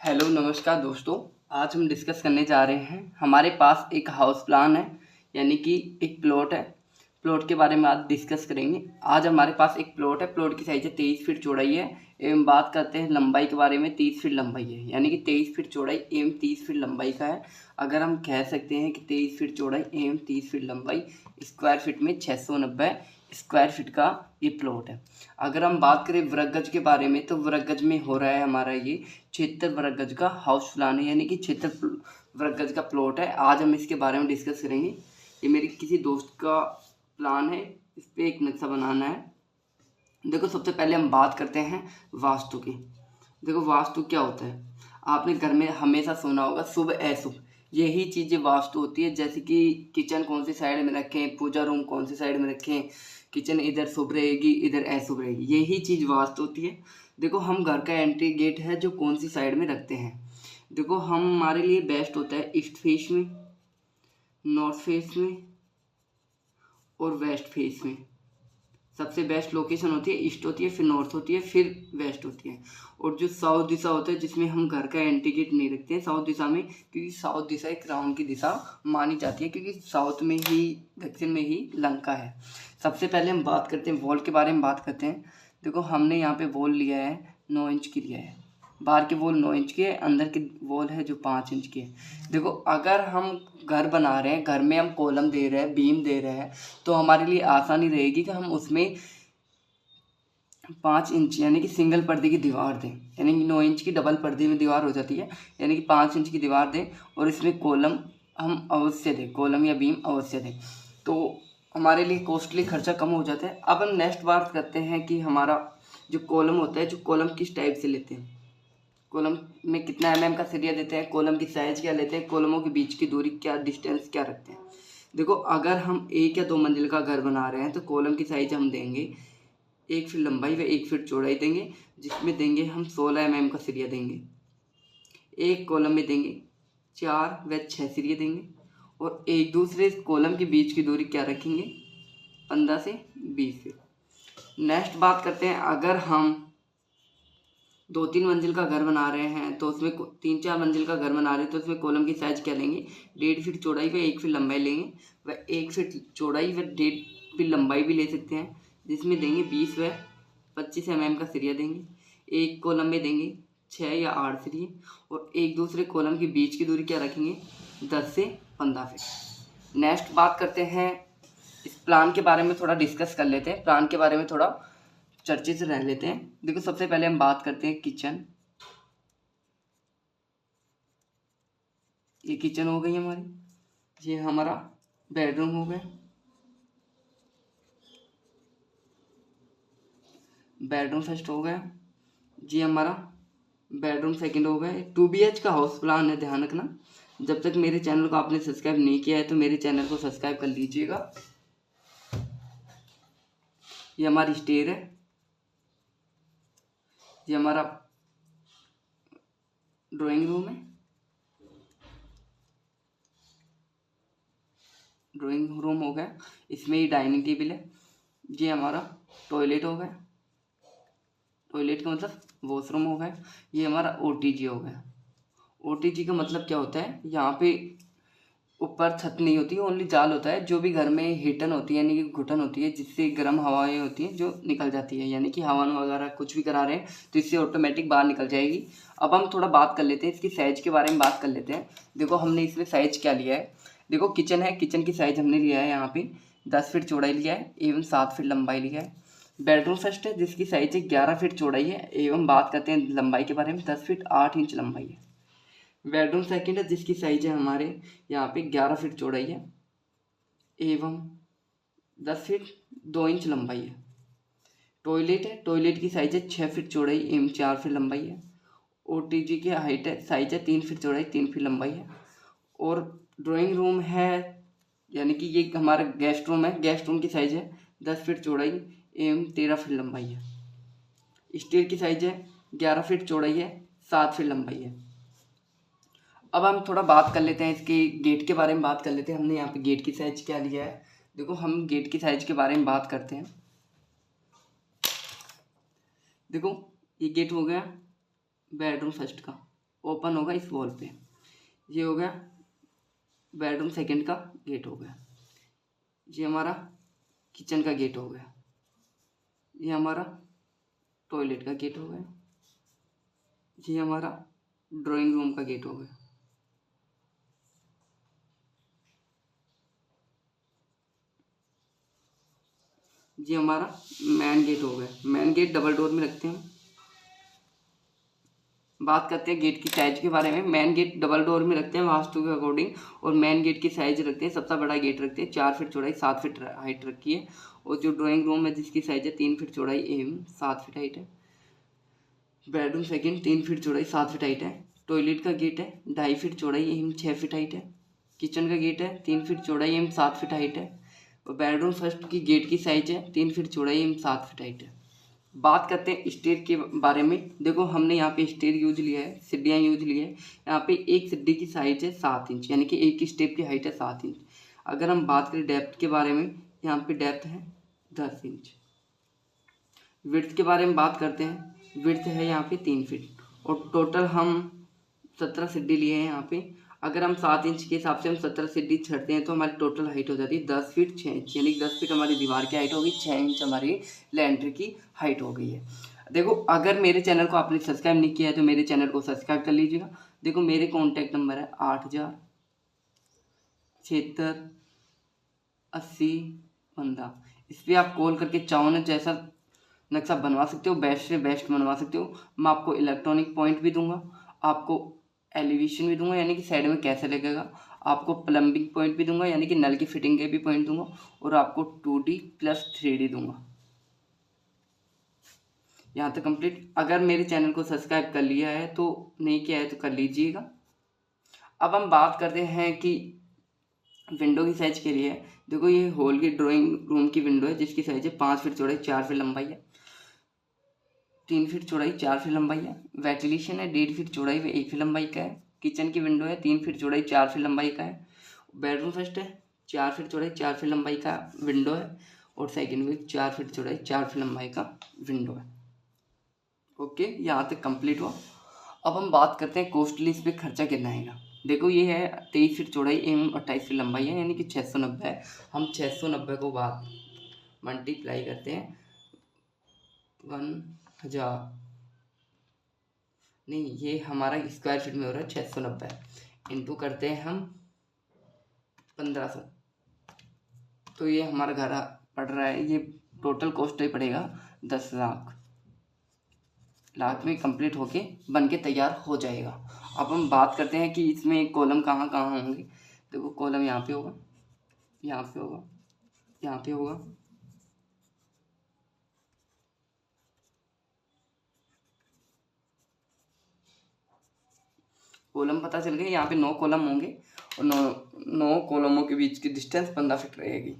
Hello नमस्कार दोस्तों। आज हम डिस्कस करने जा रहे हैं, हमारे पास एक हाउस प्लान है, यानी कि एक प्लॉट है। प्लॉट के बारे में आज डिस्कस करेंगे। आज हमारे पास एक प्लॉट है, प्लॉट की साइज है 23 फीट चौड़ाई है एवं बात करते हैं लंबाई के बारे में। 30 फीट लंबाई है, यानी कि 23 फीट चौड़ाई एवं 30 फीट लंबाई का है। अगर हम कह सकते हैं कि 23 फीट चौड़ाई एवं 30 फीट लंबाई, स्क्वायर फीट में 690 स्क्वायर फीट का ये प्लॉट है। अगर हम बात करें वर्ग गज के बारे में, तो वर्ग गज में हो रहा है हमारा ये 76 वर्ग गज का हाउस प्लान है, यानी कि 76 वर्ग गज का प्लॉट है। आज हम इसके बारे में डिस्कस करेंगे। ये मेरे किसी दोस्त का प्लान है, इस पर एक नक्शा बनाना है। देखो, सबसे पहले हम बात करते हैं वास्तु की। देखो, वास्तु क्या होता है, आपने घर में हमेशा सुना होगा शुभ अशुभ, यही चीज़ें वास्तु होती है। जैसे कि किचन कौन सी साइड में रखें, पूजा रूम कौन सी साइड में रखें, किचन इधर शुभ रहेगी इधर अशुभ रहेगी, यही चीज़ वास्तु होती है। देखो, हम घर का एंट्री गेट है जो कौन सी साइड में रखते हैं। देखो, हमारे लिए बेस्ट होता है ईस्ट फेस में, नॉर्थ फेस में और वेस्ट फेस में। सबसे बेस्ट लोकेशन होती है ईस्ट होती है, फिर नॉर्थ होती है, फिर वेस्ट होती है। और जो साउथ दिशा होता है, जिसमें हम घर का एंट्री गेट नहीं रखते हैं साउथ दिशा में, क्योंकि साउथ दिशा एक राउंड की दिशा मानी जाती है, क्योंकि साउथ में ही, दक्षिण में ही लंका है। सबसे पहले हम बात करते हैं वॉल के बारे में बात करते हैं। देखो, हमने यहाँ पे वॉल लिया है 9 इंच की लिया है, बाहर की वॉल 9 इंच की है, अंदर की वॉल है जो 5 इंच की है। देखो, अगर हम घर बना रहे हैं, घर में हम कॉलम दे रहे हैं, बीम दे रहे हैं, तो हमारे लिए आसानी रहेगी कि हम उसमें 5 इंच यानी कि सिंगल पर्दे की दीवार दें, यानी कि 9 इंच की डबल पर्दे में दीवार हो जाती है, यानी कि 5 इंच की दीवार दें और इसमें कॉलम हम अवश्य दें, कॉलम या बीम अवश्य दें, तो हमारे लिए कॉस्टली खर्चा कम हो जाता है। अब हम नेक्स्ट बात करते हैं कि हमारा जो कॉलम होता है, जो कॉलम किस टाइप से लेते हैं, कॉलम में कितना mm का सरिया देते हैं, कॉलम की साइज क्या लेते हैं, कॉलमों के बीच की दूरी क्या, डिस्टेंस क्या रखते हैं। देखो, अगर हम 1 या 2 मंजिल का घर बना रहे हैं, तो कॉलम की साइज हम देंगे 1 फीट लंबाई व 1 फीट चौड़ाई देंगे, जिसमें देंगे हम 16 mm का सरिया देंगे। एक कॉलम में देंगे 4 व 6 सरिये देंगे, और एक दूसरे कॉलम के बीच की दूरी क्या रखेंगे, 15 से 20 फीट। नेक्स्ट बात करते हैं, अगर हम 2-3 मंजिल का घर बना रहे हैं, तो उसमें 3-4 मंजिल का घर बना रहे हैं, तो उसमें कॉलम की साइज क्या लेंगे, 1.5 फीट चौड़ाई व 1 फीट लंबाई लेंगे, व 1 फीट चौड़ाई व 1.5 फीट लंबाई भी ले सकते हैं, जिसमें देंगे 20 व 25 mm का सरिया देंगे। एक कॉलम में देंगे 6 या 8 सरिये, और एक दूसरे कॉलम के बीच की दूरी क्या रखेंगे, 10 से 15 फीट। नेक्स्ट बात करते हैं, इस प्लान के बारे में थोड़ा डिस्कस कर लेते हैं, प्लान के बारे में थोड़ा चर्चित रह लेते हैं। देखो, सबसे पहले हम बात करते हैं किचन। ये किचन हो गई हमारी, ये हमारा बेडरूम हो गया, बेडरूम फर्स्ट हो गया, जी हमारा बेडरूम सेकंड हो गया। 2 BH का हाउस प्लान है, ध्यान रखना। जब तक मेरे चैनल को आपने सब्सक्राइब नहीं किया है, तो मेरे चैनल को सब्सक्राइब कर लीजिएगा। ये हमारी स्टेयर है, ये हमारा ड्राइंग रूम है, ड्राइंग रूम हो गया, इसमें ही डाइनिंग टेबल है। ये हमारा टॉयलेट हो गया, टॉयलेट का मतलब वॉशरूम हो गया। ये हमारा OTG हो गया। OTG का मतलब क्या होता है, यहाँ पे ऊपर छत नहीं होती, ओनली जाल होता है। जो भी घर में हीटन होती है, यानी कि घुटन होती है, जिससे गर्म हवाएं होती हैं जो निकल जाती है, यानी कि हवन वगैरह कुछ भी करा रहे हैं, तो इससे ऑटोमेटिक बाहर निकल जाएगी। अब हम थोड़ा बात कर लेते हैं, इसकी साइज के बारे में बात कर लेते हैं। देखो, हमने इसमें साइज क्या लिया है। देखो, किचन है, किचन की साइज हमने लिया है यहाँ पे 10 फीट चौड़ाई लिया है एवं 7 फीट लंबाई लिया है। बेडरूम फर्स्ट है, जिसकी साइज है 11 फीट चौड़ाई है एवं बात करते हैं लंबाई के बारे में, 10 फीट 8 इंच लंबाई है। बेडरूम सेकंड है, जिसकी साइज है हमारे यहाँ पे 11 फीट चौड़ाई है एवं 10 फीट 2 इंच लंबाई है। टॉयलेट है, टॉयलेट की साइज है 6 फीट चौड़ाई एवं 4 फीट लंबाई है। OTG की हाइट है, साइज है 3 फीट चौड़ाई 3 फीट लंबाई है। और ड्राइंग रूम है, यानी कि ये हमारा गेस्ट रूम है, गेस्ट रूम की साइज है 10 फीट चौड़ाई एवं 13 फीट लंबाई है। स्टेयर की साइज है 11 फीट चौड़ाई है, 7 फीट लंबाई है। अब हम थोड़ा बात कर लेते हैं इसके गेट के बारे में, बात कर लेते हैं हमने यहाँ पे गेट की साइज क्या लिया है। देखो, हम गेट की साइज के बारे में बात करते हैं। देखो, ये गेट हो गया बेडरूम फर्स्ट का, ओपन होगा इस वॉल पे। ये हो गया बेडरूम सेकंड का गेट हो गया। ये हमारा किचन का गेट हो गया। ये हमारा टॉयलेट का गेट हो गया। ये हमारा ड्राइंग रूम का गेट हो गया। ये हमारा मेन गेट हो गया। मेन गेट डबल डोर में रखते हैं। बात करते हैं गेट की साइज के बारे में। मेन गेट डबल डोर में रखते हैं वास्तु के अकॉर्डिंग, और मेन गेट की साइज रखते हैं, सबसे बड़ा गेट रखते हैं 4 फीट चौड़ाई 7 फीट हाइट रखी है। और जो ड्राइंग रूम है जिसकी साइज है 3 फीट चौड़ाई एवं 7 फीट हाइट है। बेडरूम सेकंड 3 फीट चौड़ाई 7 फीट हाइट है। टॉयलेट का गेट है 2.5 फीट चौड़ाई एवं 6 फीट हाइट है। किचन का गेट है 3 फीट चौड़ाई एवं 7 फीट हाइट है। और बेडरूम फर्स्ट की गेट की साइज है 3 फीट चौड़ाई एवं 7 फीट हाइट है। बात करते हैं स्टेयर के बारे में। देखो हमने यहाँ पे स्टेयर यूज लिया है, सीढ़ियाँ यूज ली है। यहाँ पे एक सीढ़ी की साइज है 7 इंच, यानी कि एक स्टेप की हाइट है 7 इंच। अगर हम बात करें डेप्थ के बारे में, यहाँ पे डेप्थ है 10 इंच। विड्थ के बारे में बात करते हैं, विड्थ है यहाँ पे 3 फीट। और टोटल हम 17 सीढ़ी लिए हैं यहाँ पे। अगर हम 7 इंच के हिसाब से हम 17 सीढ़ी चढ़ते हैं तो हमारी टोटल हाइट हो जाती है 10 फीट 6 इंच, यानी कि 10 फीट हमारी दीवार की हाइट होगी, 6 इंच हमारी लेंटर की हाइट हो गई है। देखो अगर मेरे चैनल को आपने सब्सक्राइब नहीं किया है तो मेरे चैनल को सब्सक्राइब कर लीजिएगा। देखो मेरे कॉन्टैक्ट नंबर है 80768015। इस पर आप कॉल करके चाहो ना जैसा नक्शा बनवा सकते हो, बेस्ट से बेस्ट बनवा सकते हो। मैं आपको इलेक्ट्रॉनिक पॉइंट भी दूंगा, आपको एलिवेशन भी दूंगा यानी कि साइड में कैसे लगेगा, आपको प्लम्बिंग पॉइंट भी दूंगा यानी कि नल की फिटिंग के भी पॉइंट दूंगा, और आपको 2D प्लस 3D दूंगा। यहाँ तक कंप्लीट। अगर मेरे चैनल को सब्सक्राइब कर लिया है तो, नहीं किया है तो कर लीजिएगा। अब हम बात करते हैं कि विंडो की साइज के लिए। देखो ये हॉल की ड्राइंग रूम की विंडो है जिसकी साइज है 5 फीट चौड़ाई 4 फीट लंबाई है, 3 फीट चौड़ाई 4 फीट लंबाई है। वेंटिलेशन है 1.5 फीट चौड़ाई व 1 फीट लंबाई का है। किचन की विंडो है 3 फीट चौड़ाई 4 फीट लंबाई का है। बेडरूम फर्स्ट है 4 फीट चौड़ाई 4 फीट लंबाई का विंडो है, और सेकंड भी 4 फीट चौड़ाई 4 फीट लंबाई का विंडो है। ओके, यहाँ तक कंप्लीट हुआ। अब हम बात करते हैं कॉस्टली इस पर खर्चा कितना आएगा। देखो ये है 23 फीट चौड़ाई एवं 28 फीट लंबाई है, यानी कि 690 है। हम 690 को बाद मल्टीप्लाई करते हैं 1000, नहीं ये हमारा स्क्वायर फीट में हो रहा है 690, इंटू करते हैं हम 1500, तो ये हमारा घर पड़ रहा है। ये टोटल कॉस्ट ही पड़ेगा 10 लाख में कंप्लीट होके बन के तैयार हो जाएगा। अब हम बात करते हैं कि इसमें कॉलम कहाँ कहाँ होंगे। देखो कॉलम यहाँ पे होगा, यहाँ पे होगा, यहाँ पे होगा, कॉलम पता चल गए। यहाँ पे 9 कॉलम होंगे और 9 कॉलमों के बीच की डिस्टेंस 15 फीट रहेगी।